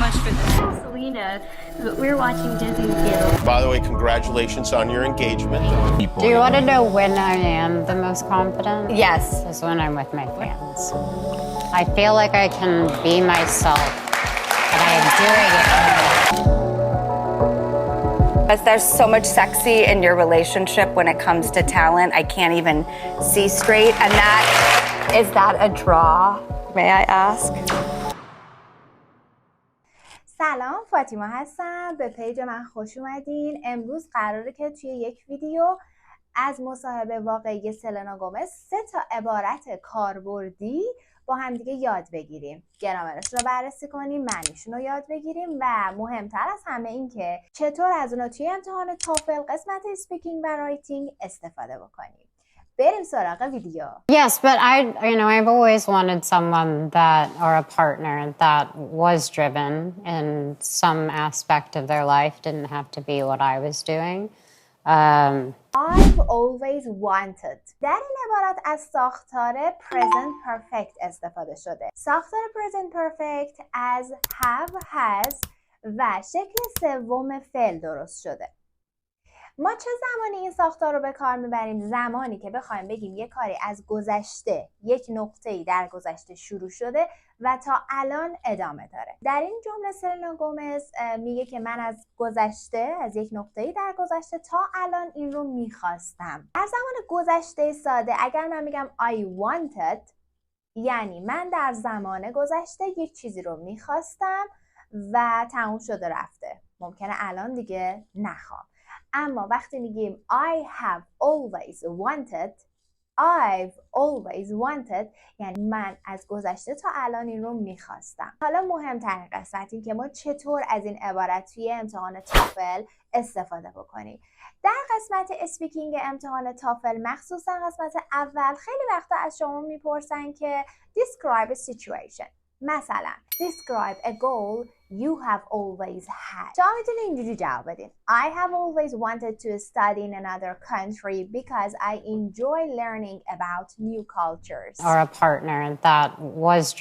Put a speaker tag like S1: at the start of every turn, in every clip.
S1: much for this.
S2: Selena, we're watching Disney Channel.
S3: By the way, congratulations on your engagement.
S4: Do you want to know when I am the most confident?
S5: Yes.
S4: Is when I'm with my fans. I feel like I can be myself, and I am doing it.
S5: There's so much sexy in your relationship when it comes to talent. I can't even see straight. And is that a draw? May I ask?
S6: سلام، فاطیما هستم. به پیج من خوش اومدین. امروز قراره که توی یک ویدیو از مصاحبه واقعی سلنا گومز 3 تا عبارت کاربردی با همدیگه یاد بگیریم، گرامرشون رو بررسی کنیم، معنیشون رو یاد بگیریم و مهمتر از همه این که چطور از اونا توی امتحان توفل قسمت اسپیکینگ و رایتینگ استفاده بکنیم. بریم سراغ ویدیو.
S4: Yes, but I've always wanted someone that, or a partner that was driven in some aspect of their life. Didn't have to be what I was doing.
S6: I've always wanted. در این عبارت از ساختار present perfect استفاده شده. ساختار present perfect از have, has و شکل سوم فعل درست شده. ما چه زمانی این ساختار رو به کار میبریم؟ زمانی که بخوایم بگیم یک کاری از گذشته، یک نقطه‌ای در گذشته شروع شده و تا الان ادامه داره. در این جمله سلنا گومز میگه که من از گذشته، از یک نقطه‌ای در گذشته تا الان این رو میخواستم. در زمان گذشته ساده اگر من میگم I wanted، یعنی من در زمان گذشته یک چیزی رو میخواستم و تموم شده رفته. ممکنه الان دیگه نخوام. اما وقتی میگیم I have always wanted، I've always wanted، یعنی من از گذشته تا الان این رو میخواستم. حالا مهمترین قسمت این که ما چطور از این عبارت توی امتحان تافل استفاده بکنیم. در قسمت اسپیکینگ امتحان تافل، مخصوصا قسمت اول، خیلی وقتا از شما میپرسن که describe a situation. مثلا describe a goal you have always had. شما میتونید اینجوری جواب بدین. I have always wanted to study in another country because I enjoy learning about new cultures.
S4: Or a partner that was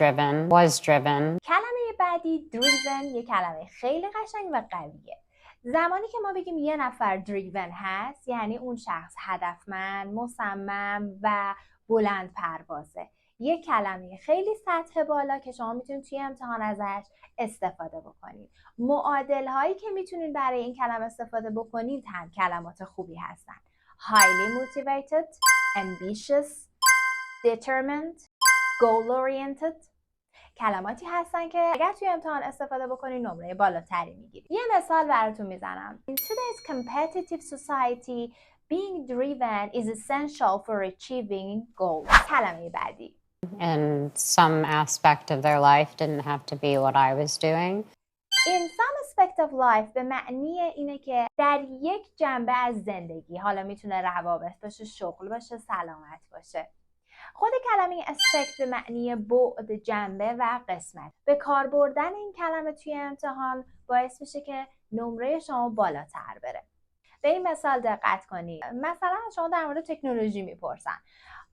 S4: driven.
S6: کلمه بعدی driven یه کلمه خیلی قشنگ و قویه. زمانی که ما بگیم یه نفر driven هست، یعنی اون شخص هدفمند، مصمم و بلند پروازه. یک کلمه خیلی سطح بالا که شما میتونید توی امتحان ازش استفاده بکنید. معادل هایی که میتونید برای این کلمه استفاده بکنید هم کلمات خوبی هستن. highly motivated, ambitious, determined, goal oriented کلماتی هستن که اگر توی امتحان استفاده بکنید نمره بالاتری میگیرید. یه مثال براتون میزنم. In today's competitive society, being driven is essential for achieving goals. کلمه بعدی.
S4: In some aspect of their life didn't have to be what I was doing.
S6: In some aspect of life به معنی اینه که در یک جنبه از زندگی، حالا میتونه روابط باشه، شغل باشه، سلامت باشه. خود کلمه aspect به معنی بعد، جنبه و قسمت. به کار بردن این کلمه توی امتحان باعث میشه که نمره شما بالاتر بره. به این مثال دقت کنید. مثلا شما در مورد تکنولوژی میپرسن.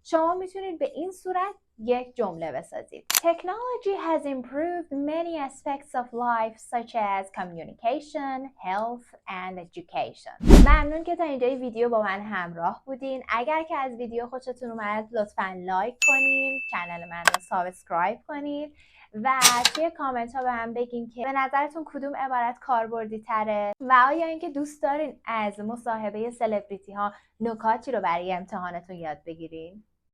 S6: شما میتونید به این صورت یک جمله بسازید. Technology has improved many aspects of life such as communication, health and education. ممنون که تا اینجای ویدیو با من همراه بودین. اگر که از ویدیو خوشتون اومد لطفاً لایک کنین، کانال من رو سابسکرایب کنین و توی کامنت ها به هم بگین که به نظرتون کدوم عبارت کاربردی تره و آیا اینکه دوست دارین از مصاحبه سلبریتی ها نکاتی رو برای امتحانتون یاد بگیرین.